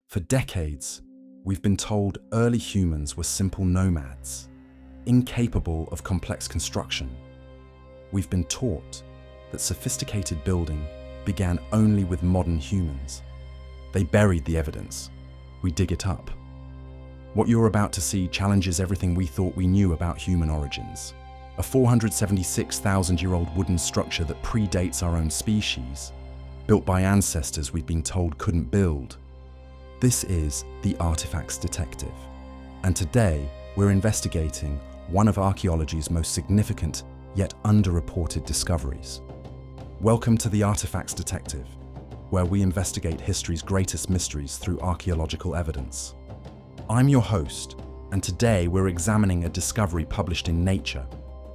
For decades, we've been told early humans were simple nomads, incapable of complex construction. We've been taught that sophisticated building began only with modern humans. They buried the evidence. We dig it up. What you're about to see challenges everything we thought we knew about human origins. A 476,000-year-old wooden structure that predates our own species, built by ancestors we've been told couldn't build. This is the Artifacts Detective, and today we're investigating one of archaeology's most significant yet underreported discoveries. Welcome to the Artifacts Detective, where we investigate history's greatest mysteries through archaeological evidence. I'm your host, and today we're examining a discovery published in Nature,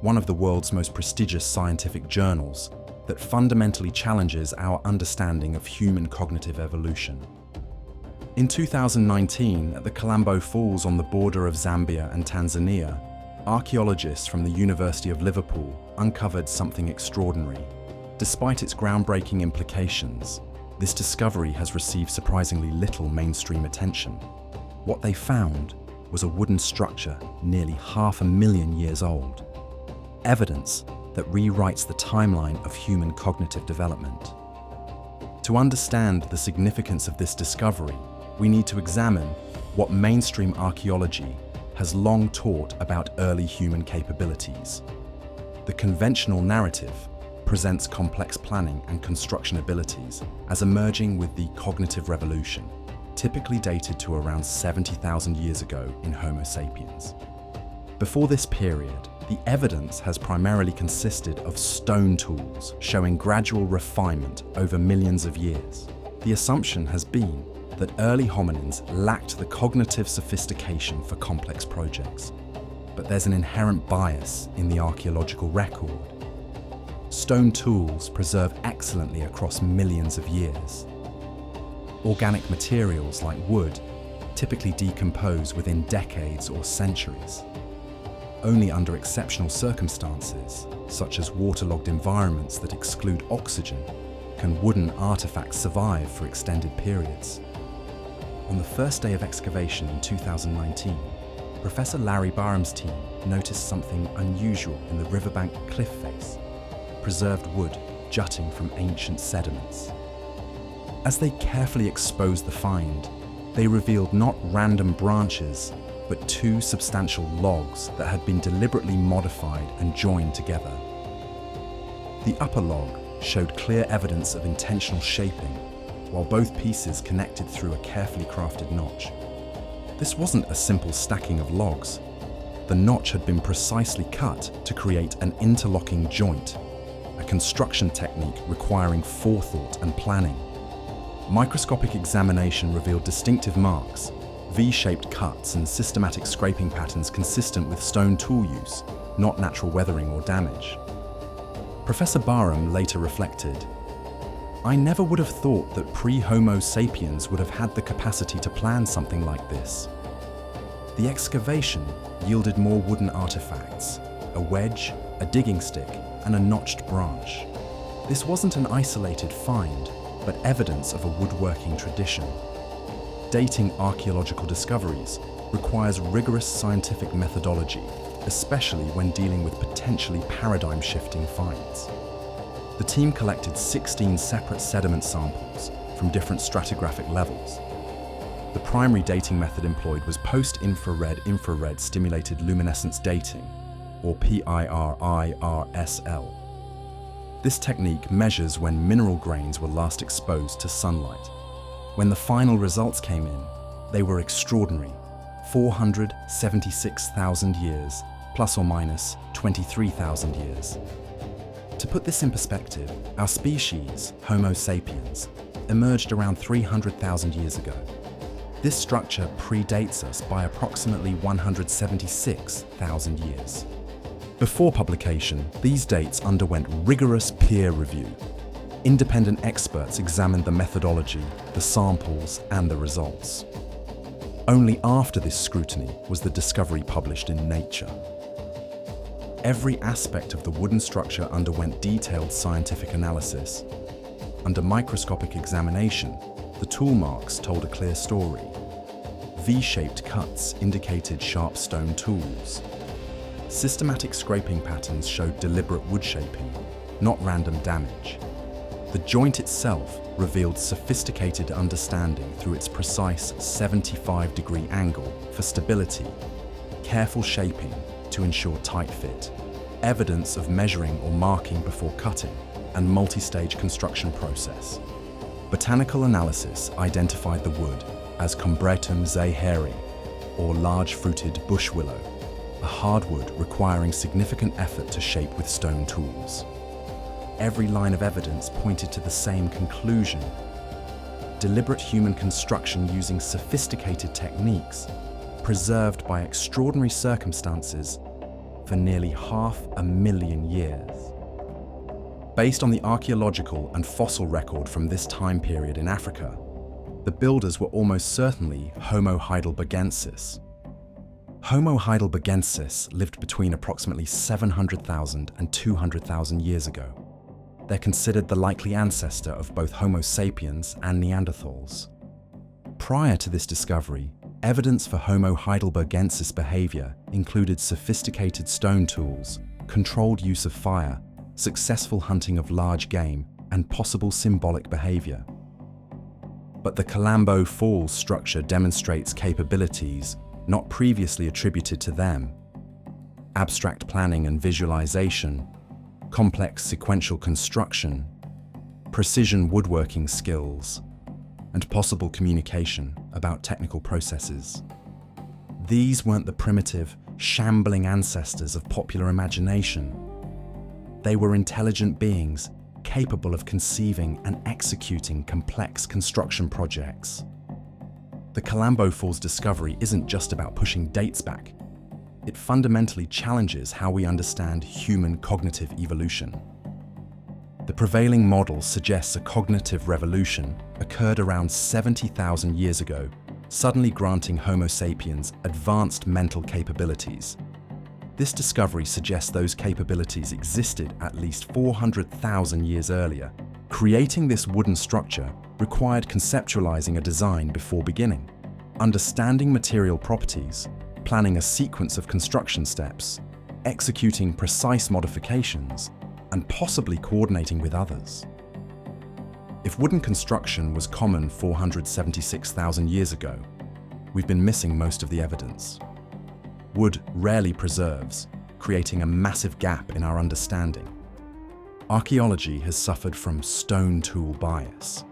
one of the world's most prestigious scientific journals, that fundamentally challenges our understanding of human cognitive evolution. In 2019, at the Kalambo Falls on the border of Zambia and Tanzania, archaeologists from the University of Liverpool uncovered something extraordinary. Despite its groundbreaking implications, this discovery has received surprisingly little mainstream attention. What they found was a wooden structure nearly 500,000 years old. Evidence that rewrites the timeline of human cognitive development. To understand the significance of this discovery, we need to examine what mainstream archaeology has long taught about early human capabilities. The conventional narrative presents complex planning and construction abilities as emerging with the cognitive revolution, typically dated to around 70,000 years ago in Homo sapiens. Before this period, the evidence has primarily consisted of stone tools showing gradual refinement over millions of years. The assumption has been that early hominins lacked the cognitive sophistication for complex projects. But there's an inherent bias in the archaeological record. Stone tools preserve excellently across millions of years. Organic materials like wood typically decompose within decades or centuries. Only under exceptional circumstances, such as waterlogged environments that exclude oxygen, can wooden artifacts survive for extended periods. On the first day of excavation in 2019, Professor Larry Barham's team noticed something unusual in the riverbank cliff face, preserved wood jutting from ancient sediments. As they carefully exposed the find, they revealed not random branches, but two substantial logs that had been deliberately modified and joined together. The upper log showed clear evidence of intentional shaping, while both pieces connected through a carefully crafted notch. This wasn't a simple stacking of logs. The notch had been precisely cut to create an interlocking joint, a construction technique requiring forethought and planning. Microscopic examination revealed distinctive marks, V-shaped cuts and systematic scraping patterns consistent with stone tool use, not natural weathering or damage. Professor Barham later reflected, "I never would have thought that pre-Homo sapiens would have had the capacity to plan something like this." The excavation yielded more wooden artifacts, a wedge, a digging stick, and a notched branch. This wasn't an isolated find, but evidence of a woodworking tradition. Dating archaeological discoveries requires rigorous scientific methodology, especially when dealing with potentially paradigm-shifting finds. The team collected 16 separate sediment samples from different stratigraphic levels. The primary dating method employed was post-infrared stimulated luminescence dating, or PIRIRSL. This technique measures when mineral grains were last exposed to sunlight. When the final results came in, they were extraordinary: 476,000 years, plus or minus 23,000 years. To put this in perspective, our species, Homo sapiens, emerged around 300,000 years ago. This structure predates us by approximately 176,000 years. Before publication, these dates underwent rigorous peer review. Independent experts examined the methodology, the samples, and the results. Only after this scrutiny was the discovery published in Nature. Every aspect of the wooden structure underwent detailed scientific analysis. Under microscopic examination, The tool marks told a clear story. V-shaped cuts indicated sharp stone tools. Systematic scraping patterns showed deliberate wood shaping, not random damage. The joint itself revealed sophisticated understanding through its precise 75-degree angle for stability, careful shaping to ensure tight fit, evidence of measuring or marking before cutting, and multi-stage construction process. Botanical analysis identified the wood as Combretum zaheri, or large-fruited bush willow, a hardwood requiring significant effort to shape with stone tools. Every line of evidence pointed to the same conclusion: deliberate human construction using sophisticated techniques, preserved by extraordinary circumstances for nearly 500,000 years. Based on the archaeological and fossil record from this time period in Africa, the builders were almost certainly Homo heidelbergensis. Homo heidelbergensis lived between approximately 700,000 and 200,000 years ago. They're considered the likely ancestor of both Homo sapiens and Neanderthals. Prior to this discovery, evidence for Homo heidelbergensis behavior included sophisticated stone tools, controlled use of fire, successful hunting of large game, and possible symbolic behavior. But the Kalambo Falls structure demonstrates capabilities not previously attributed to them: abstract planning and visualization, complex sequential construction, precision woodworking skills, and possible communication about technical processes. These weren't the primitive, shambling ancestors of popular imagination. They were intelligent beings capable of conceiving and executing complex construction projects. The Kalambo Falls discovery isn't just about pushing dates back. It fundamentally challenges how we understand human cognitive evolution. The prevailing model suggests a cognitive revolution occurred around 70,000 years ago, suddenly granting Homo sapiens advanced mental capabilities. This discovery suggests those capabilities existed at least 400,000 years earlier. Creating this wooden structure required conceptualizing a design before beginning, understanding material properties, planning a sequence of construction steps, executing precise modifications, and possibly coordinating with others. If wooden construction was common 476,000 years ago, we've been missing most of the evidence. Wood rarely preserves, creating a massive gap in our understanding. Archaeology has suffered from stone tool bias,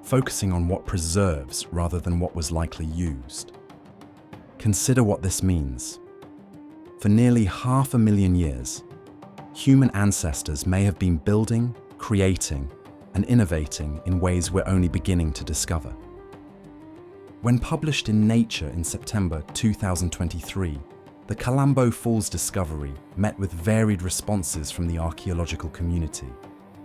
focusing on what preserves rather than what was likely used. Consider what this means. For nearly 500,000 years, human ancestors may have been building, creating, and innovating in ways we're only beginning to discover. When published in Nature in September 2023, the Kalambo Falls discovery met with varied responses from the archaeological community.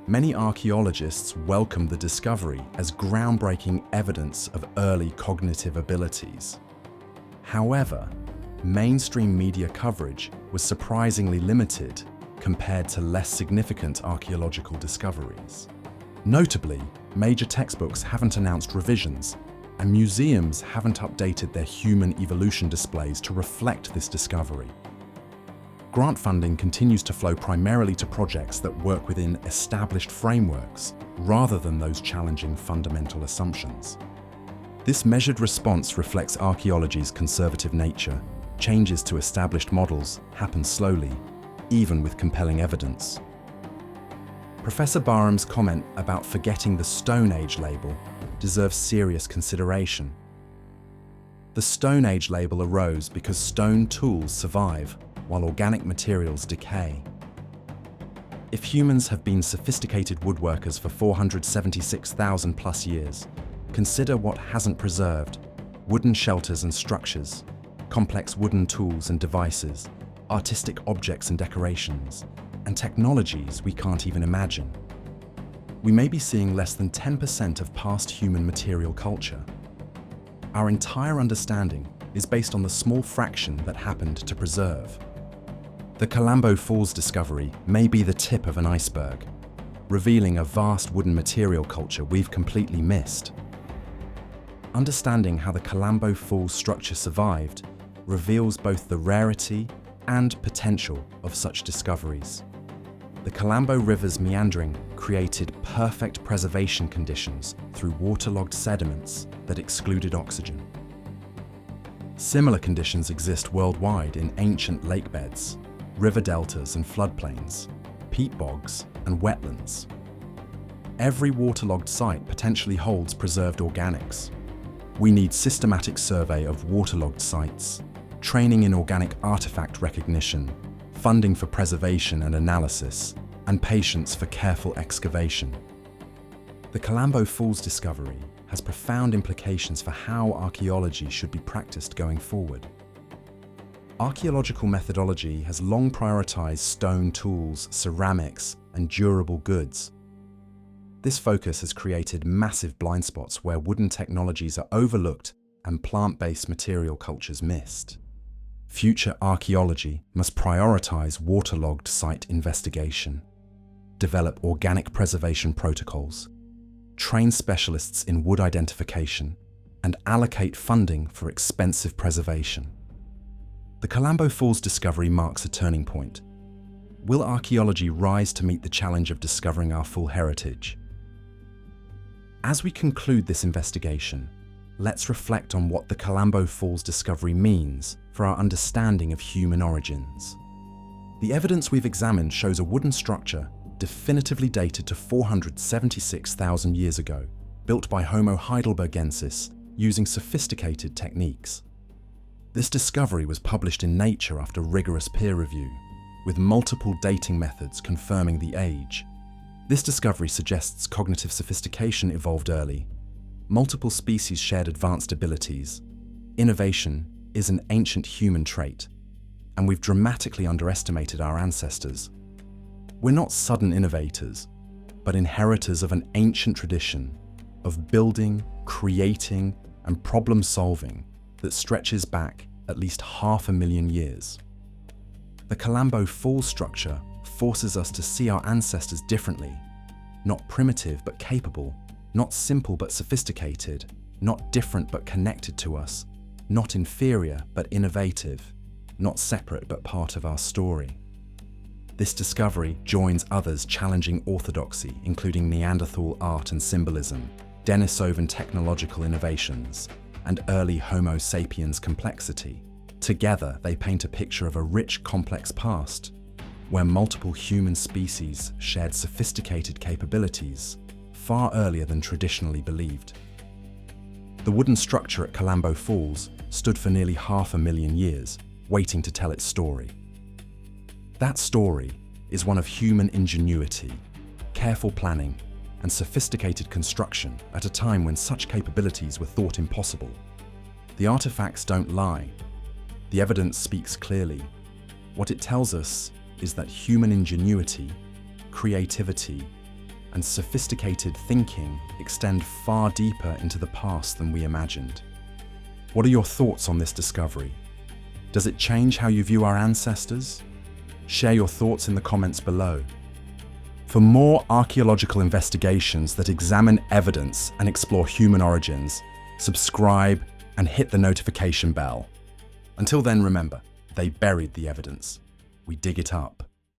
Many archaeologists welcomed the discovery as groundbreaking evidence of early cognitive abilities. However, mainstream media coverage was surprisingly limited compared to less significant archaeological discoveries. Notably, major textbooks haven't announced revisions, and museums haven't updated their human evolution displays to reflect this discovery. Grant funding continues to flow primarily to projects that work within established frameworks rather than those challenging fundamental assumptions. This measured response reflects archaeology's conservative nature. Changes to established models happen slowly, even with compelling evidence. Professor Barham's comment about forgetting the Stone Age label deserves serious consideration. The Stone Age label arose because stone tools survive while organic materials decay. If humans have been sophisticated woodworkers for 476,000 plus years, consider what hasn't preserved: wooden shelters and structures, complex wooden tools and devices, artistic objects and decorations, and technologies we can't even imagine. We may be seeing less than 10% of past human material culture. Our entire understanding is based on the small fraction that happened to preserve. The Kalambo Falls discovery may be the tip of an iceberg, revealing a vast wooden material culture we've completely missed. Understanding how the Kalambo Falls structure survived reveals both the rarity and potential of such discoveries. The Kalambo River's meandering created perfect preservation conditions through waterlogged sediments that excluded oxygen. Similar conditions exist worldwide in ancient lakebeds, river deltas and floodplains, peat bogs and wetlands. Every waterlogged site potentially holds preserved organics. We need systematic survey of waterlogged sites, training in organic artifact recognition, funding for preservation and analysis, and patience for careful excavation. The Kalambo Falls discovery has profound implications for how archaeology should be practiced going forward. Archaeological methodology has long prioritized stone tools, ceramics, and durable goods. This focus has created massive blind spots where wooden technologies are overlooked and plant-based material cultures missed. Future archaeology must prioritize waterlogged site investigation, develop organic preservation protocols, train specialists in wood identification, and allocate funding for expensive preservation. The Kalambo Falls discovery marks a turning point. Will archaeology rise to meet the challenge of discovering our full heritage? As we conclude this investigation, let's reflect on what the Kalambo Falls discovery means for our understanding of human origins. The evidence we've examined shows a wooden structure definitively dated to 476,000 years ago, built by Homo Heidelbergensis using sophisticated techniques. This discovery was published in Nature after rigorous peer review, with multiple dating methods confirming the age. This discovery suggests cognitive sophistication evolved early. Multiple species shared advanced abilities. Innovation is an ancient human trait, and we've dramatically underestimated our ancestors. We're not sudden innovators, but inheritors of an ancient tradition of building, creating, and problem-solving that stretches back at least 500,000 years. The Kalambo Falls structure forces us to see our ancestors differently, not primitive but capable, not simple but sophisticated, not different but connected to us, not inferior but innovative, not separate but part of our story. This discovery joins others challenging orthodoxy, including Neanderthal art and symbolism, Denisovan technological innovations, and early Homo sapiens complexity. Together, they paint a picture of a rich, complex past, where multiple human species shared sophisticated capabilities far earlier than traditionally believed. The wooden structure at Kalambo Falls stood for nearly 500,000 years, waiting to tell its story. That story is one of human ingenuity, careful planning, and sophisticated construction at a time when such capabilities were thought impossible. The artifacts don't lie. The evidence speaks clearly. What it tells us is that human ingenuity, creativity, and sophisticated thinking extend far deeper into the past than we imagined. What are your thoughts on this discovery? Does it change how you view our ancestors? Share your thoughts in the comments below. For more archaeological investigations that examine evidence and explore human origins, subscribe and hit the notification bell. Until then, remember, they buried the evidence. We dig it up.